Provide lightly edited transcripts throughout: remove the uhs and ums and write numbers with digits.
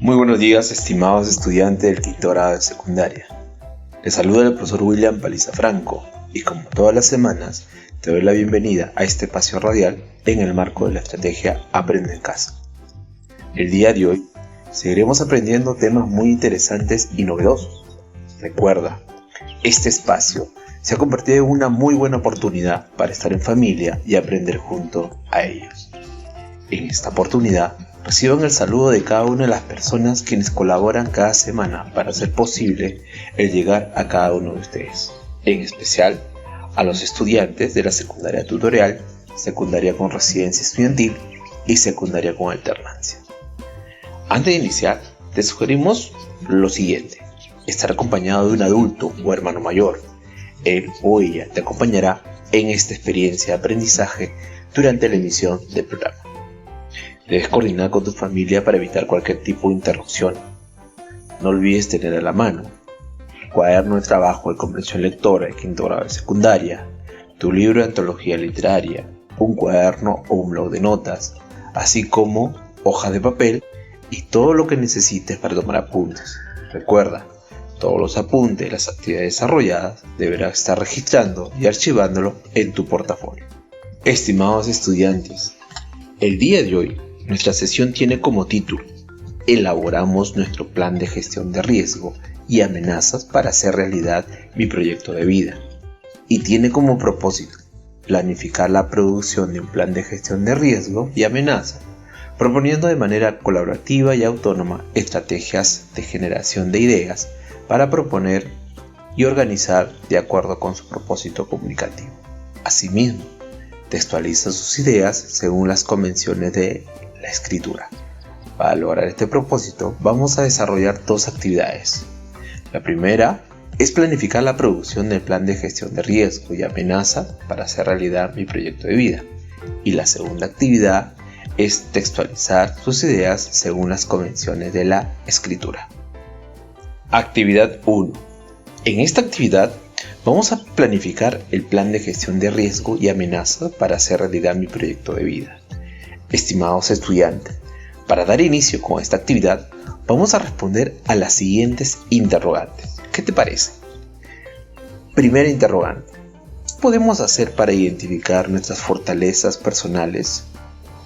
Muy buenos días, estimados estudiantes del quinto grado de secundaria. Les saluda el profesor William Paliza Franco y como todas las semanas te doy la bienvenida a este espacio radial en el marco de la estrategia Aprende en Casa. El día de hoy seguiremos aprendiendo temas muy interesantes y novedosos. Recuerda, este espacio se ha convertido en una muy buena oportunidad para estar en familia y aprender junto a ellos. En esta oportunidad, reciban el saludo de cada una de las personas quienes colaboran cada semana para hacer posible el llegar a cada uno de ustedes. En especial, a los estudiantes de la secundaria tutorial, secundaria con residencia estudiantil y secundaria con alternancia. Antes de iniciar, te sugerimos lo siguiente: estar acompañado de un adulto o hermano mayor. Él o ella te acompañará en esta experiencia de aprendizaje durante la emisión del programa. Debes coordinar con tu familia para evitar cualquier tipo de interrupción. No olvides tener a la mano el cuaderno de trabajo de comprensión lectora de quinto grado de secundaria, tu libro de antología literaria, un cuaderno o un bloc de notas, así como hojas de papel y todo lo que necesites para tomar apuntes. Recuerda, todos los apuntes y las actividades desarrolladas deberás estar registrando y archivándolo en tu portafolio. Estimados estudiantes, el día de hoy nuestra sesión tiene como título: Elaboramos nuestro plan de gestión de riesgo y amenazas para hacer realidad mi proyecto de vida. Y tiene como propósito planificar la producción de un plan de gestión de riesgo y amenazas, proponiendo de manera colaborativa y autónoma estrategias de generación de ideas para proponer y organizar de acuerdo con su propósito comunicativo. Asimismo, textualiza sus ideas según las convenciones de la escritura. Para lograr este propósito, vamos a desarrollar dos actividades. La primera es planificar la producción del plan de gestión de riesgo y amenaza para hacer realidad mi proyecto de vida. Y la segunda actividad es textualizar sus ideas según las convenciones de la escritura. Actividad 1. En esta actividad vamos a planificar el plan de gestión de riesgo y amenaza para hacer realidad mi proyecto de vida. Estimados estudiantes, para dar inicio con esta actividad, vamos a responder a las siguientes interrogantes. ¿Qué te parece? Primera interrogante: ¿qué podemos hacer para identificar nuestras fortalezas personales,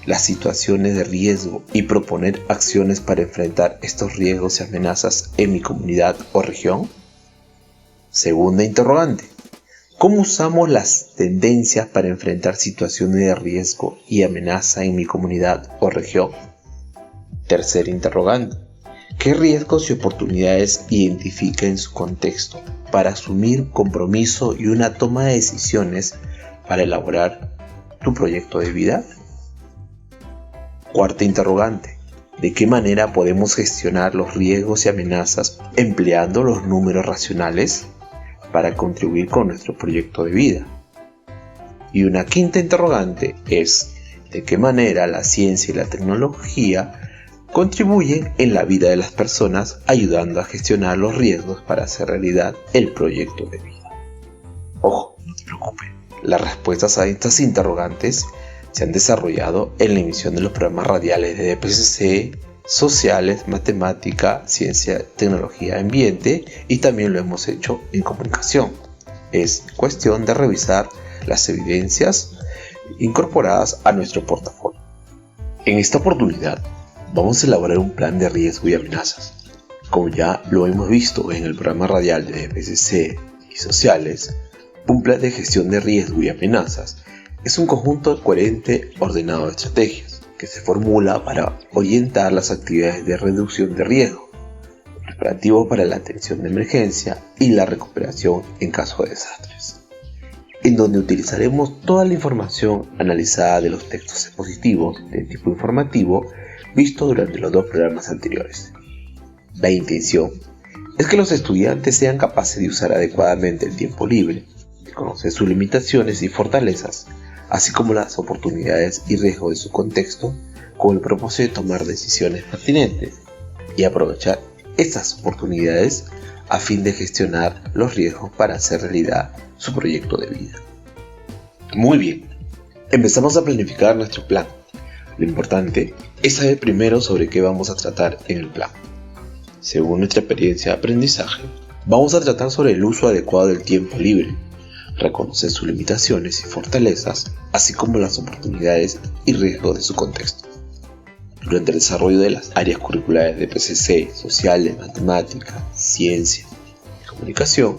las situaciones de riesgo y proponer acciones para enfrentar estos riesgos y amenazas en mi comunidad o región? Segunda interrogante: ¿cómo usamos las tendencias para enfrentar situaciones de riesgo y amenaza en mi comunidad o región? Tercera interrogante: ¿qué riesgos y oportunidades identifica en su contexto para asumir compromiso y una toma de decisiones para elaborar tu proyecto de vida? Cuarta interrogante: ¿de qué manera podemos gestionar los riesgos y amenazas empleando los números racionales para contribuir con nuestro proyecto de vida? Y una quinta interrogante es: ¿de qué manera la ciencia y la tecnología contribuyen en la vida de las personas ayudando a gestionar los riesgos para hacer realidad el proyecto de vida? Ojo, no te preocupes, las respuestas a estas interrogantes se han desarrollado en la emisión de los programas radiales de DPCC, Sociales, Matemática, Ciencia, Tecnología, Ambiente, y también lo hemos hecho en Comunicación. Es cuestión de revisar las evidencias incorporadas a nuestro portafolio. En esta oportunidad vamos a elaborar un plan de riesgo y amenazas. Como ya lo hemos visto en el programa radial de DPCC y Sociales, un plan de gestión de riesgo y amenazas es un conjunto coherente ordenado de estrategias que se formula para orientar las actividades de reducción de riesgo, preparativo para la atención de emergencia y la recuperación en caso de desastres, en donde utilizaremos toda la información analizada de los textos expositivos de tipo informativo visto durante los dos programas anteriores. La intención es que los estudiantes sean capaces de usar adecuadamente el tiempo libre, de conocer sus limitaciones y fortalezas, así como las oportunidades y riesgos de su contexto, con el propósito de tomar decisiones pertinentes y aprovechar estas oportunidades a fin de gestionar los riesgos para hacer realidad su proyecto de vida. Muy bien, empezamos a planificar nuestro plan. Lo importante es saber primero sobre qué vamos a tratar en el plan. Según nuestra experiencia de aprendizaje, vamos a tratar sobre el uso adecuado del tiempo libre, reconocer sus limitaciones y fortalezas, así como las oportunidades y riesgos de su contexto. Durante el desarrollo de las áreas curriculares de PCC, sociales, matemáticas, ciencia y comunicación,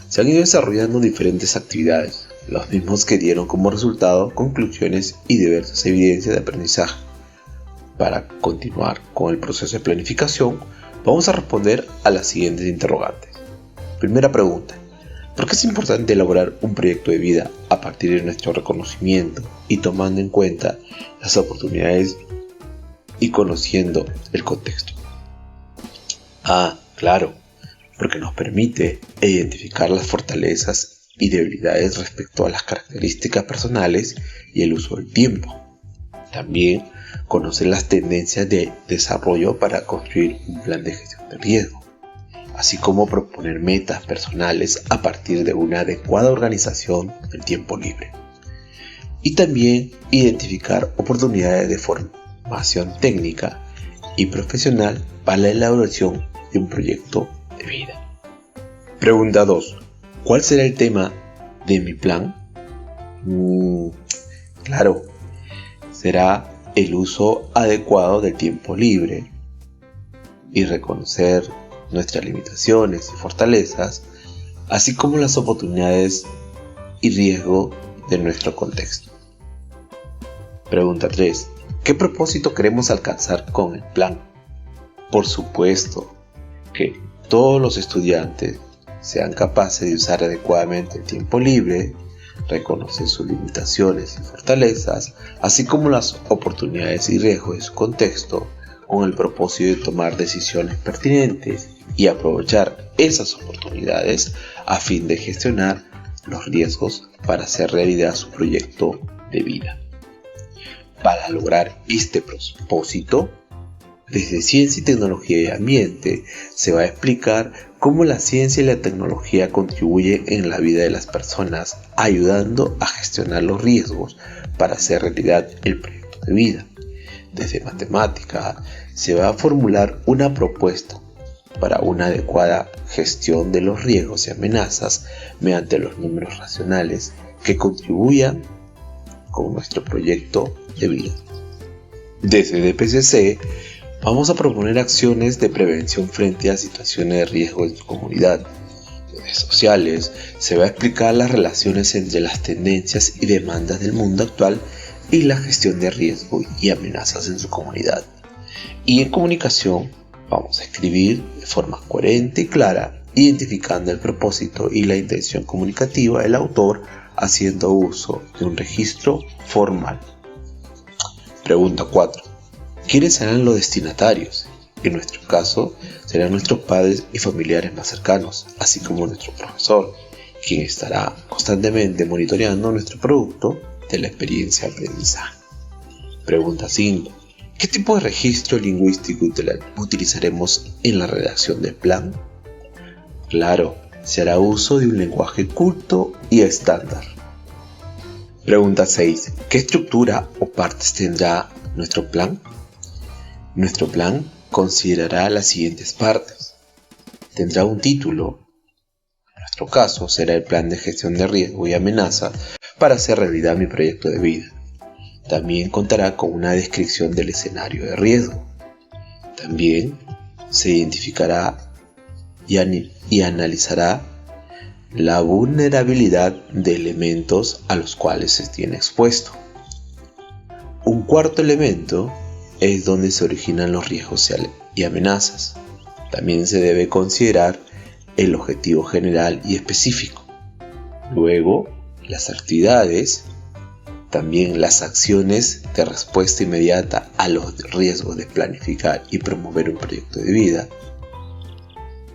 se han ido desarrollando diferentes actividades, los mismos que dieron como resultado conclusiones y diversas evidencias de aprendizaje. Para continuar con el proceso de planificación, vamos a responder a las siguientes interrogantes. Primera pregunta: ¿por qué es importante elaborar un proyecto de vida a partir de nuestro reconocimiento y tomando en cuenta las oportunidades y conociendo el contexto? Claro, porque nos permite identificar las fortalezas y debilidades respecto a las características personales y el uso del tiempo. También conocer las tendencias de desarrollo para construir un plan de gestión de riesgo, así como proponer metas personales a partir de una adecuada organización del tiempo libre. Y también identificar oportunidades de formación técnica y profesional para la elaboración de un proyecto de vida. Pregunta 2. ¿Cuál será el tema de mi plan? Claro, será el uso adecuado del tiempo libre y reconocer nuestras limitaciones y fortalezas, así como las oportunidades y riesgos de nuestro contexto. Pregunta 3. ¿Qué propósito queremos alcanzar con el plan? Por supuesto que todos los estudiantes sean capaces de usar adecuadamente el tiempo libre, reconocer sus limitaciones y fortalezas, así como las oportunidades y riesgos de su contexto, con el propósito de tomar decisiones pertinentes y aprovechar esas oportunidades a fin de gestionar los riesgos para hacer realidad su proyecto de vida. Para lograr este propósito, desde Ciencia y Tecnología y Ambiente se va a explicar cómo la ciencia y la tecnología contribuyen en la vida de las personas, ayudando a gestionar los riesgos para hacer realidad el proyecto de vida. Desde matemática se va a formular una propuesta para una adecuada gestión de los riesgos y amenazas mediante los números racionales que contribuyan con nuestro proyecto de vida. Desde DPCC vamos a proponer acciones de prevención frente a situaciones de riesgo en su comunidad. Desde sociales se va a explicar las relaciones entre las tendencias y demandas del mundo actual y la gestión de riesgo y amenazas en su comunidad. Y en comunicación vamos a escribir de forma coherente y clara, identificando el propósito y la intención comunicativa del autor, haciendo uso de un registro formal. Pregunta 4. ¿Quiénes serán los destinatarios? En nuestro caso, serán nuestros padres y familiares más cercanos, así como nuestro profesor, quien estará constantemente monitoreando nuestro producto de la experiencia de aprendizaje. Pregunta 5. ¿Qué tipo de registro lingüístico utilizaremos en la redacción del plan? Claro, se hará uso de un lenguaje culto y estándar. Pregunta 6. ¿Qué estructura o partes tendrá nuestro plan? Nuestro plan considerará las siguientes partes. Tendrá un título. En nuestro caso será el plan de gestión de riesgo y amenaza para hacer realidad mi proyecto de vida. También contará con una descripción del escenario de riesgo. También se identificará y analizará la vulnerabilidad de elementos a los cuales se tiene expuesto. Un cuarto elemento es donde se originan los riesgos y amenazas. También se debe considerar el objetivo general y específico. Luego, las actividades, también las acciones de respuesta inmediata a los riesgos de planificar y promover un proyecto de vida.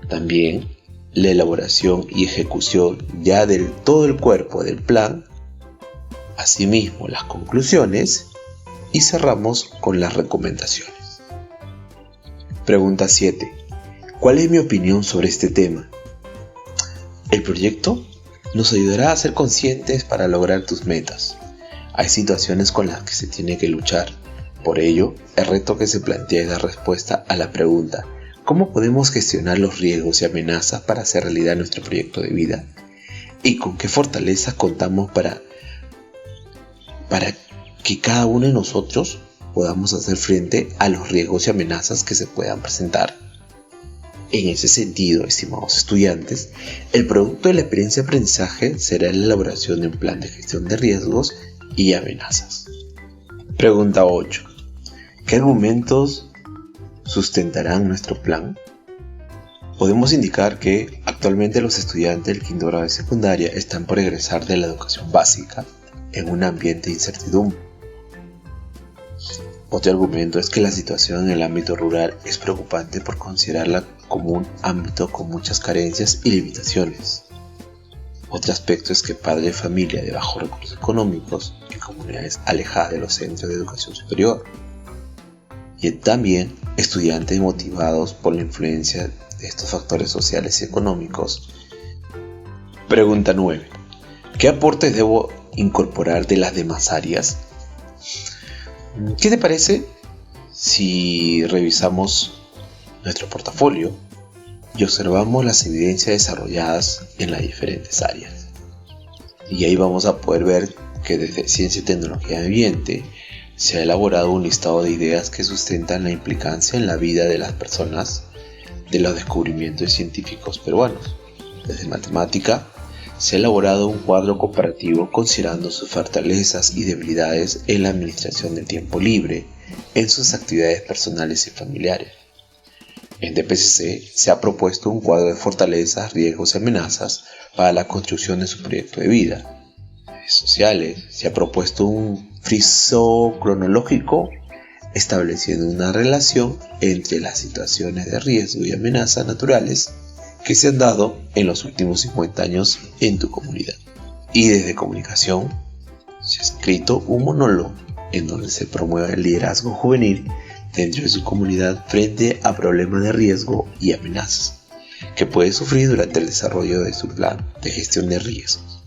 También la elaboración y ejecución ya del todo el cuerpo del plan. Asimismo, las conclusiones. Y cerramos con las recomendaciones. Pregunta 7. ¿Cuál es mi opinión sobre este tema? El proyecto nos ayudará a ser conscientes para lograr tus metas. Hay situaciones con las que se tiene que luchar. Por ello, el reto que se plantea es dar respuesta a la pregunta: ¿Cómo podemos gestionar los riesgos y amenazas para hacer realidad nuestro proyecto de vida? ¿Y con qué fortalezas contamos para que cada uno de nosotros podamos hacer frente a los riesgos y amenazas que se puedan presentar? En ese sentido, estimados estudiantes, el producto de la experiencia de aprendizaje será la elaboración de un plan de gestión de riesgos y amenazas. Pregunta 8. ¿Qué argumentos sustentarán nuestro plan? Podemos indicar que actualmente los estudiantes del quinto grado de secundaria están por egresar de la educación básica en un ambiente de incertidumbre. Otro argumento es que la situación en el ámbito rural es preocupante por considerarla como un ámbito con muchas carencias y limitaciones. Otro aspecto es que padres de familia de bajos recursos económicos en comunidades alejadas de los centros de educación superior. Y también estudiantes motivados por la influencia de estos factores sociales y económicos. Pregunta 9. ¿Qué aportes debo incorporar de las demás áreas? ¿Qué te parece si revisamos nuestro portafolio y observamos las evidencias desarrolladas en las diferentes áreas? Y ahí vamos a poder ver que desde Ciencia y Tecnología Ambiente se ha elaborado un listado de ideas que sustentan la implicancia en la vida de las personas de los descubrimientos científicos peruanos. Desde Matemática se ha elaborado un cuadro comparativo considerando sus fortalezas y debilidades en la administración del tiempo libre, en sus actividades personales y familiares. En DPCC se ha propuesto un cuadro de fortalezas, riesgos y amenazas para la construcción de su proyecto de vida. En sociales se ha propuesto un friso cronológico estableciendo una relación entre las situaciones de riesgo y amenazas naturales que se han dado en los últimos 50 años en tu comunidad. Y desde Comunicación se ha escrito un monólogo en donde se promueve el liderazgo juvenil dentro de su comunidad frente a problemas de riesgo y amenazas que puede sufrir durante el desarrollo de su plan de gestión de riesgos.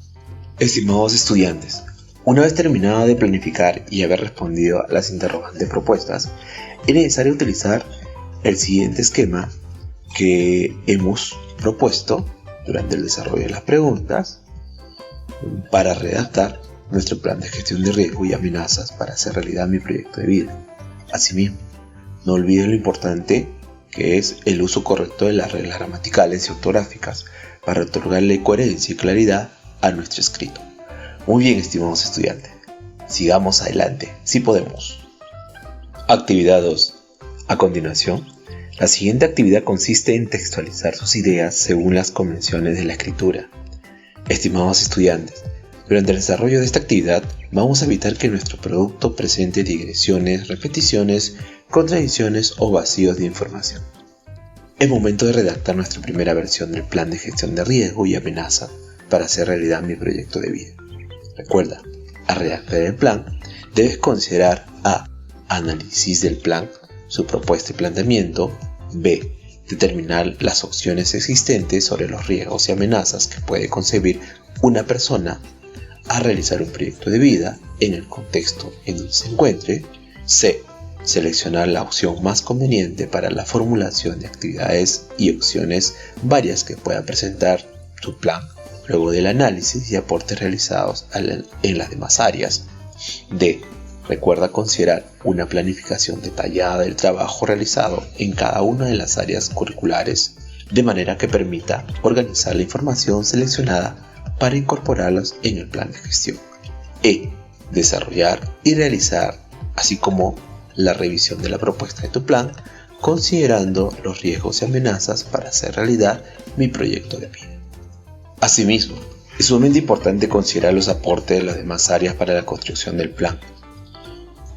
Estimados estudiantes, una vez terminado de planificar y haber respondido a las interrogantes propuestas, es necesario utilizar el siguiente esquema que hemos propuesto durante el desarrollo de las preguntas para redactar nuestro plan de gestión de riesgo y amenazas para hacer realidad mi proyecto de vida. Asimismo, no olviden lo importante que es el uso correcto de las reglas gramaticales y ortográficas para otorgarle coherencia y claridad a nuestro escrito. Muy bien, estimados estudiantes, sigamos adelante, si podemos. Actividad 2. A continuación, la siguiente actividad consiste en textualizar sus ideas según las convenciones de la escritura. Estimados estudiantes, durante el desarrollo de esta actividad vamos a evitar que nuestro producto presente digresiones, repeticiones, contradicciones o vacíos de información. Es momento de redactar nuestra primera versión del plan de gestión de riesgo y amenaza para hacer realidad mi proyecto de vida. Recuerda, al redactar el plan, debes considerar a. Análisis del plan, su propuesta y planteamiento. B. Determinar las opciones existentes sobre los riesgos y amenazas que puede concebir una persona a realizar un proyecto de vida en el contexto en donde se encuentre. C. Seleccionar la opción más conveniente para la formulación de actividades y opciones varias que pueda presentar tu plan luego del análisis y aportes realizados en las demás áreas. D. Recuerda considerar una planificación detallada del trabajo realizado en cada una de las áreas curriculares, de manera que permita organizar la información seleccionada para incorporarlas en el plan de gestión. E. Desarrollar y realizar, así como la revisión de la propuesta de tu plan, considerando los riesgos y amenazas para hacer realidad mi proyecto de vida. Asimismo, es sumamente importante considerar los aportes de las demás áreas para la construcción del plan.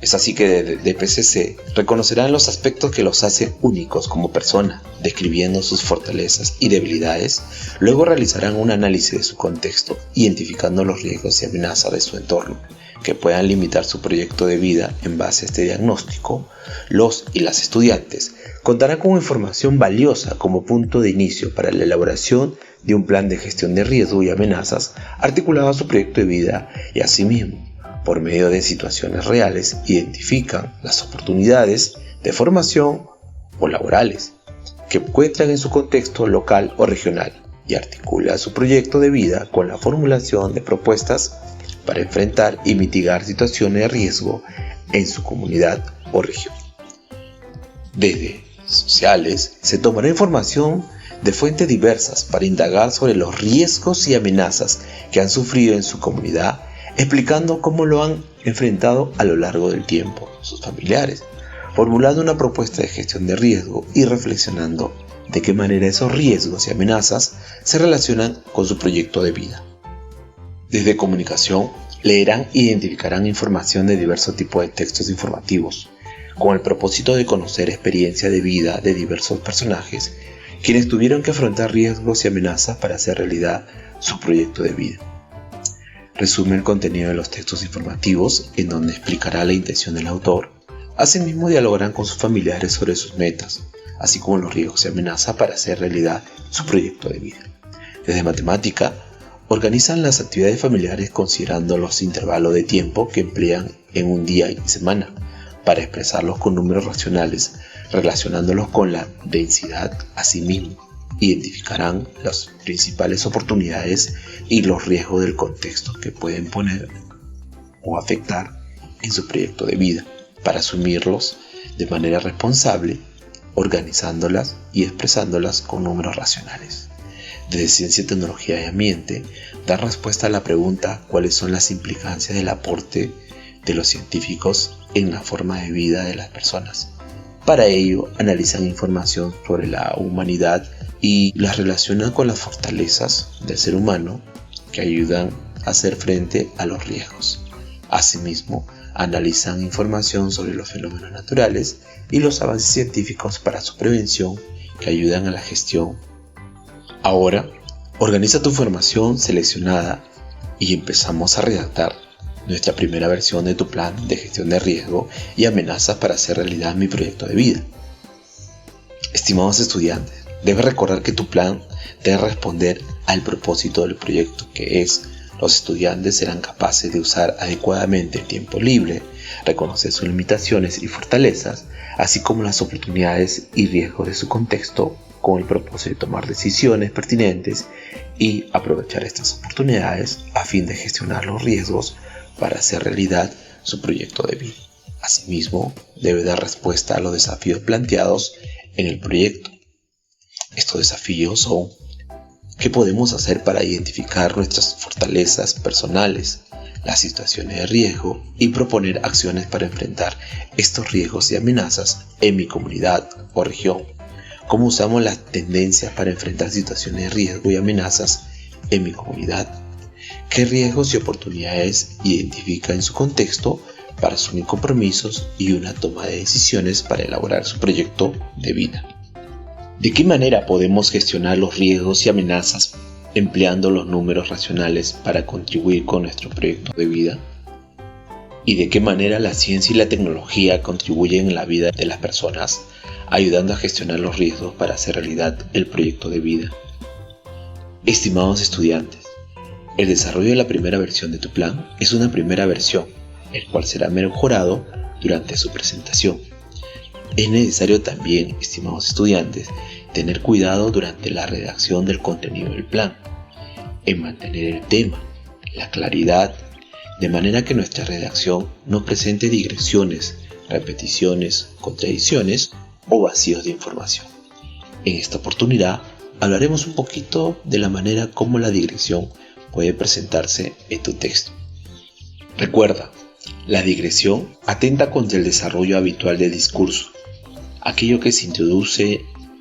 Es así que desde DPCC reconocerán los aspectos que los hacen únicos como persona, describiendo sus fortalezas y debilidades. Luego realizarán un análisis de su contexto, identificando los riesgos y amenazas de su entorno, que puedan limitar su proyecto de vida. En base a este diagnóstico, los y las estudiantes contarán con información valiosa como punto de inicio para la elaboración de un plan de gestión de riesgo y amenazas articulado a su proyecto de vida y asimismo, por medio de situaciones reales, identifican las oportunidades de formación o laborales que encuentran en su contexto local o regional y articula su proyecto de vida con la formulación de propuestas para enfrentar y mitigar situaciones de riesgo en su comunidad o región. Desde sociales se tomará información de fuentes diversas para indagar sobre los riesgos y amenazas que han sufrido en su comunidad, explicando cómo lo han enfrentado a lo largo del tiempo sus familiares, formulando una propuesta de gestión de riesgo y reflexionando de qué manera esos riesgos y amenazas se relacionan con su proyecto de vida. Desde comunicación, leerán e identificarán información de diversos tipos de textos informativos, con el propósito de conocer experiencia de vida de diversos personajes, quienes tuvieron que afrontar riesgos y amenazas para hacer realidad su proyecto de vida. Resume el contenido de los textos informativos, en donde explicará la intención del autor. Asimismo, dialogarán con sus familiares sobre sus metas, así como los riesgos y amenazas para hacer realidad su proyecto de vida. Desde matemática, organizan las actividades familiares considerando los intervalos de tiempo que emplean en un día y semana, para expresarlos con números racionales, relacionándolos con la densidad. Asimismo, identificarán las principales oportunidades y los riesgos del contexto que pueden poner o afectar en su proyecto de vida, para asumirlos de manera responsable, organizándolas y expresándolas con números racionales. Desde Ciencia, Tecnología y Ambiente, da respuesta a la pregunta ¿cuáles son las implicancias del aporte de los científicos en la forma de vida de las personas? Para ello, analizan información sobre la humanidad y las relacionan con las fortalezas del ser humano que ayudan a hacer frente a los riesgos. Asimismo, analizan información sobre los fenómenos naturales y los avances científicos para su prevención que ayudan a la gestión. Ahora, organiza tu información seleccionada y empezamos a redactar nuestra primera versión de tu plan de gestión de riesgo y amenazas para hacer realidad mi proyecto de vida. Estimados estudiantes, debes recordar que tu plan debe responder al propósito del proyecto, que es: los estudiantes serán capaces de usar adecuadamente el tiempo libre, reconocer sus limitaciones y fortalezas, así como las oportunidades y riesgos de su contexto, con el propósito de tomar decisiones pertinentes y aprovechar estas oportunidades a fin de gestionar los riesgos para hacer realidad su proyecto de vida. Asimismo, debe dar respuesta a los desafíos planteados en el proyecto. Estos desafíos son: ¿qué podemos hacer para identificar nuestras fortalezas personales, las situaciones de riesgo y proponer acciones para enfrentar estos riesgos y amenazas en mi comunidad o región? ¿Cómo usamos las tendencias para enfrentar situaciones de riesgo y amenazas en mi comunidad? ¿Qué riesgos y oportunidades identifica en su contexto para asumir compromisos y una toma de decisiones para elaborar su proyecto de vida? ¿De qué manera podemos gestionar los riesgos y amenazas empleando los números racionales para contribuir con nuestro proyecto de vida? ¿Y de qué manera la ciencia y la tecnología contribuyen en la vida de las personas, ayudando a gestionar los riesgos para hacer realidad el proyecto de vida? Estimados estudiantes, el desarrollo de la primera versión de tu plan es una primera versión, el cual será mejorado durante su presentación. Es necesario también, estimados estudiantes, tener cuidado durante la redacción del contenido del plan, en mantener el tema, la claridad, de manera que nuestra redacción no presente digresiones, repeticiones, contradicciones o vacíos de información. En esta oportunidad hablaremos un poquito de la manera como la digresión puede presentarse en tu texto. Recuerda, la digresión atenta contra el desarrollo habitual del discurso. Aquello que se introduce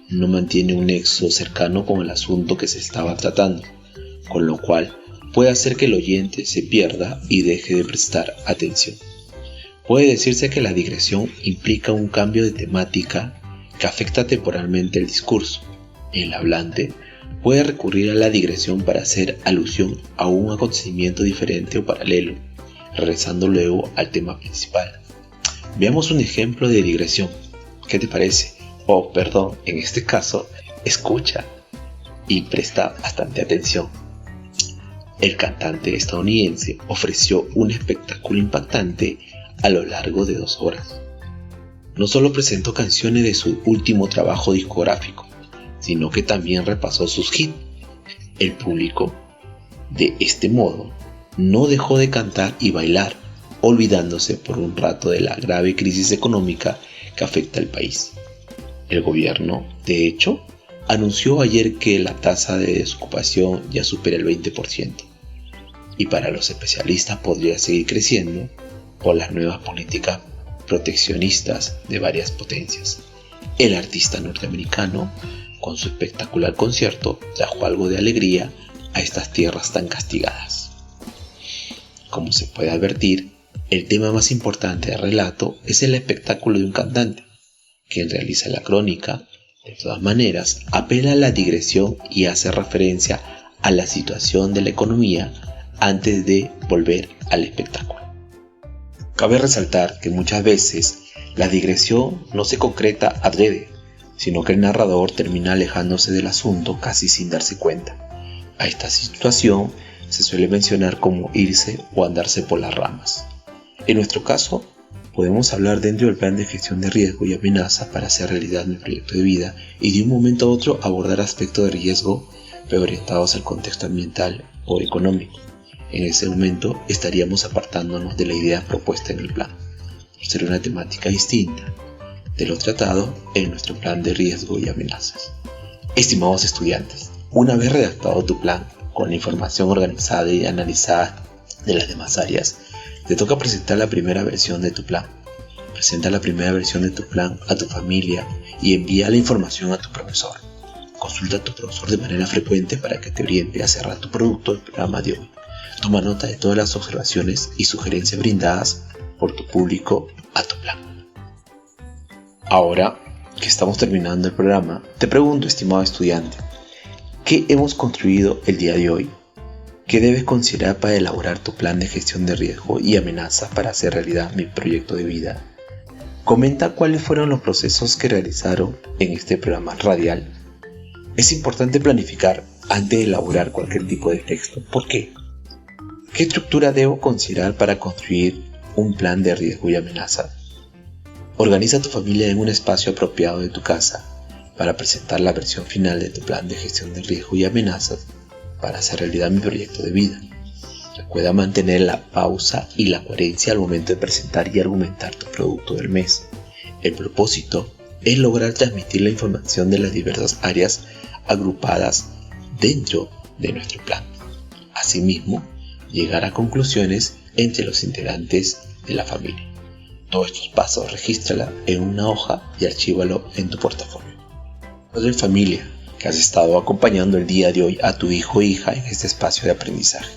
no mantiene un nexo cercano con el asunto que se estaba tratando, con lo cual puede hacer que el oyente se pierda y deje de prestar atención. Puede decirse que la digresión implica un cambio de temática que afecta temporalmente el discurso. El hablante puede recurrir a la digresión para hacer alusión a un acontecimiento diferente o paralelo, regresando luego al tema principal. Veamos un ejemplo de digresión. ¿Qué te parece? En este caso, escucha y presta bastante atención. El cantante estadounidense ofreció un espectáculo impactante a lo largo de 2 horas. no solo presentó canciones de su último trabajo discográfico, sino que también repasó sus hits. El público, de este modo, no dejó de cantar y bailar, olvidándose por un rato de la grave crisis económica que afecta al país. El gobierno, de hecho, anunció ayer que la tasa de desocupación ya supera el 20%, y para los especialistas podría seguir creciendo por las nuevas políticas proteccionistas de varias potencias. El artista norteamericano, con su espectacular concierto, trajo algo de alegría a estas tierras tan castigadas. Como se puede advertir, el tema más importante del relato es el espectáculo de un cantante, quien realiza la crónica. De todas maneras, apela a la digresión y hace referencia a la situación de la economía antes de volver al espectáculo. Cabe resaltar que muchas veces la digresión no se concreta adrede, sino que el narrador termina alejándose del asunto casi sin darse cuenta. A esta situación se suele mencionar como irse o andarse por las ramas. En nuestro caso, podemos hablar dentro del plan de gestión de riesgo y amenaza para hacer realidad mi proyecto de vida y de un momento a otro abordar aspectos de riesgo pero orientados al contexto ambiental o económico. En ese momento estaríamos apartándonos de la idea propuesta en el plan, por ser una temática distinta de lo tratado en nuestro plan de riesgo y amenazas. Estimados estudiantes, una vez redactado tu plan con la información organizada y analizada de las demás áreas, te toca presentar la primera versión de tu plan. Presenta la primera versión de tu plan a tu familia y envía la información a tu profesor. Consulta a tu profesor de manera frecuente para que te oriente a cerrar tu producto del programa de hoy. Toma nota de todas las observaciones y sugerencias brindadas por tu público a tu plan. Ahora que estamos terminando el programa, te pregunto, estimado estudiante, ¿qué hemos construido el día de hoy? ¿Qué debes considerar para elaborar tu plan de gestión de riesgo y amenazas para hacer realidad mi proyecto de vida? Comenta cuáles fueron los procesos que realizaron en este programa radial. Es importante planificar antes de elaborar cualquier tipo de texto. ¿Por qué? ¿Qué estructura debo considerar para construir un plan de riesgo y amenaza? Organiza a tu familia en un espacio apropiado de tu casa para presentar la versión final de tu plan de gestión de riesgo y amenazas para hacer realidad mi proyecto de vida. Recuerda mantener la pausa y la coherencia al momento de presentar y argumentar tu producto del mes. El propósito es lograr transmitir la información de las diversas áreas agrupadas dentro de nuestro plan. Asimismo, llegar a conclusiones entre los integrantes de la familia. Todos estos pasos regístrala en una hoja y archívalo en tu portafolio. Padre de familia, que has estado acompañando el día de hoy a tu hijo o hija en este espacio de aprendizaje.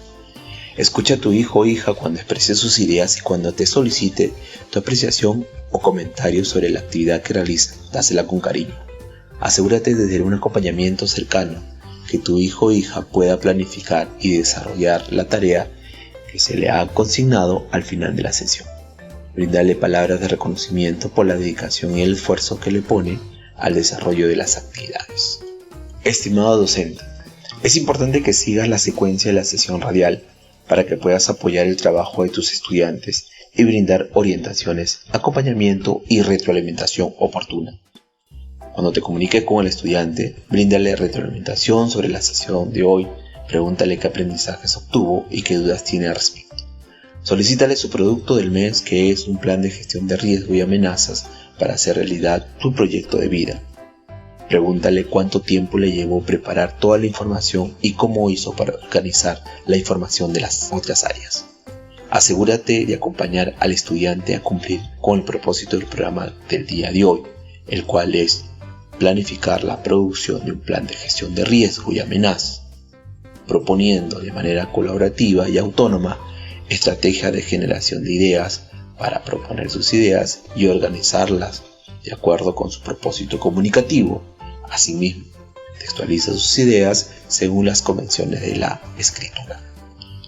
Escucha a tu hijo o hija cuando exprese sus ideas y cuando te solicite tu apreciación o comentario sobre la actividad que realiza, dásela con cariño. Asegúrate de tener un acompañamiento cercano, que tu hijo o hija pueda planificar y desarrollar la tarea que se le ha consignado al final de la sesión. Bríndale palabras de reconocimiento por la dedicación y el esfuerzo que le pone al desarrollo de las actividades. Estimado docente, es importante que sigas la secuencia de la sesión radial para que puedas apoyar el trabajo de tus estudiantes y brindar orientaciones, acompañamiento y retroalimentación oportuna. Cuando te comuniques con el estudiante, bríndale retroalimentación sobre la sesión de hoy, pregúntale qué aprendizajes obtuvo y qué dudas tiene al respecto. Solicítale su producto del mes, que es un plan de gestión de riesgo y amenazas para hacer realidad tu proyecto de vida. Pregúntale cuánto tiempo le llevó preparar toda la información y cómo hizo para organizar la información de las otras áreas. Asegúrate de acompañar al estudiante a cumplir con el propósito del programa del día de hoy, el cual es planificar la producción de un plan de gestión de riesgo y amenazas, proponiendo de manera colaborativa y autónoma estrategias de generación de ideas para proponer sus ideas y organizarlas de acuerdo con su propósito comunicativo. Asimismo, textualiza sus ideas según las convenciones de la escritura.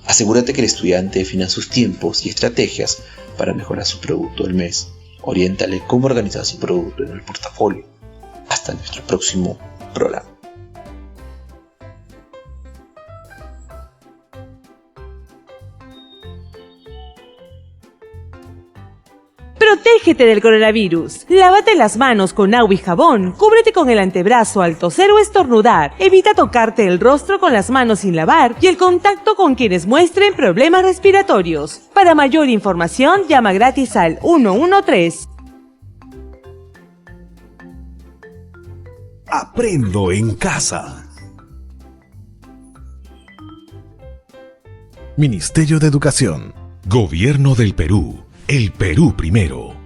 Asegúrate que el estudiante defina sus tiempos y estrategias para mejorar su producto del mes. Oriéntale cómo organizar su producto en el portafolio. Hasta nuestro próximo programa. Protege Protégete del coronavirus. Lávate las manos con agua y jabón. Cúbrete con el antebrazo al toser o estornudar. Evita tocarte el rostro con las manos sin lavar y el contacto con quienes muestren problemas respiratorios. Para mayor información, llama gratis al 113. Aprendo en casa. Ministerio de Educación. Gobierno del Perú. El Perú primero.